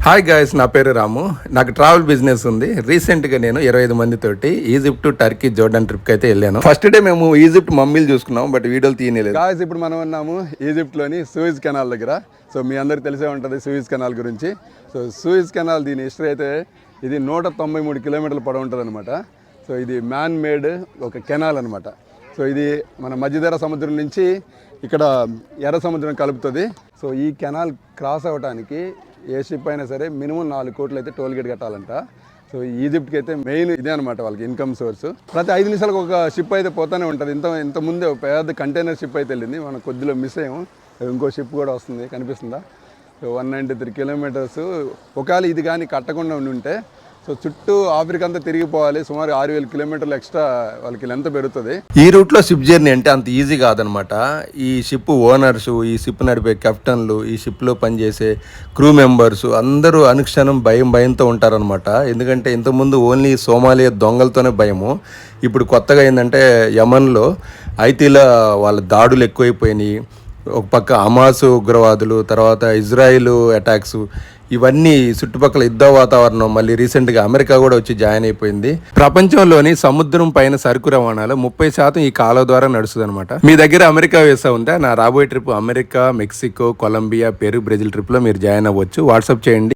Hi guys, నా పేరు రాము. నాకు ట్రావెల్ బిజినెస్ ఉంది. రీసెంట్గా నేను 25 మందితోటి ఈజిప్ట్, టర్కీ, జోర్డన్ ట్రిప్కి అయితే వెళ్ళాను. ఫస్ట్ డే మేము ఈజిప్ట్ మమ్మీలు చూసుకున్నాం, బట్ వీడియోలు తీయలేదు. గాయస్, ఇప్పుడు మనం ఉన్నాము ఈజిప్ట్లోని సూయిజ్ కెనాల్ దగ్గర. సో మీ అందరికి తెలిసే ఉంటుంది సూయిజ్ కెనాల్ గురించి. సో సూయిజ్ కెనాల్ దీని హిస్టరీ అయితే ఇది 193 కిలోమీటర్ల పొడవు ఉంటుంది అనమాట. సో ఇది మ్యాన్ మేడ్ ఒక కెనాల్ అనమాట. సో ఇది మన మధ్యధరా సముద్రం నుంచి ఇక్కడ ఎర్ర సముద్రం కలుపుతుంది. సో ఈ కెనాల్ క్రాస్ అవ్వడానికి ఏ షిప్ అయినా సరే మినిమం 4 కోట్లు అయితే టోల్ గేట్ కట్టాలంట. సో ఈజిప్ట్కి అయితే మెయిన్ ఇదే అనమాట వాళ్ళకి ఇన్కమ్ సోర్స్. ప్రతి 5 నిమిషాలకు ఒక షిప్ అయితే పోతానే ఉంటుంది. ఇంత ముందే పెద్ద కంటైనర్ షిప్ అయితే వెళ్ళింది, మనం కొద్దిలో మిస్ అయ్యాము. ఇంకో షిప్ కూడా వస్తుంది, కనిపిస్తుందా? So 193 kilometres. ఒకవేళ ఇది కానీ కట్టకుండా ఉంటే సో చుట్టూ ఆఫ్రికా అంతా తిరిగిపోవాలి. సుమారు 6,000 కిలోమీటర్లు ఎక్స్ట్రా వాళ్ళకి లెంత్ పెరుగుతుంది. ఈ రూట్లో షిప్ జర్నీ అంటే అంత ఈజీ కాదనమాట. ఈ షిప్ ఓనర్సు, ఈ షిప్ నడిపే కెప్టెన్లు, ఈ షిప్లో పనిచేసే క్రూ మెంబర్స్ అందరూ అనుక్షణం భయంతో ఉంటారనమాట. ఎందుకంటే ఇంతకుముందు ఓన్లీ సోమాలియా దొంగలతోనే భయము. ఇప్పుడు కొత్తగా ఏంటంటే యమన్లో ఐటీలో వాళ్ళ దాడులు ఎక్కువైపోయినాయి. ఒక పక్క హమాస్ ఉగ్రవాదులు, తర్వాత ఇజ్రాయిల్ అటాక్స్, ఇవన్నీ చుట్టుపక్కల యుద్ధ వాతావరణం. మళ్ళీ రీసెంట్గా అమెరికా కూడా వచ్చి జాయిన్ అయిపోయింది. ప్రపంచంలోని సముద్రం పైన సరుకు రవాణాలో 30% ఈ కాలువ ద్వారా నడుస్తుంది అనమాట. మీ దగ్గర అమెరికా వీసా ఉందా? నా రాబోయే trip America, Mexico, Colombia, Peru, Brazil ట్రిప్లో మీరు జాయిన్ అవ్వచ్చు. వాట్సాప్ చేయండి.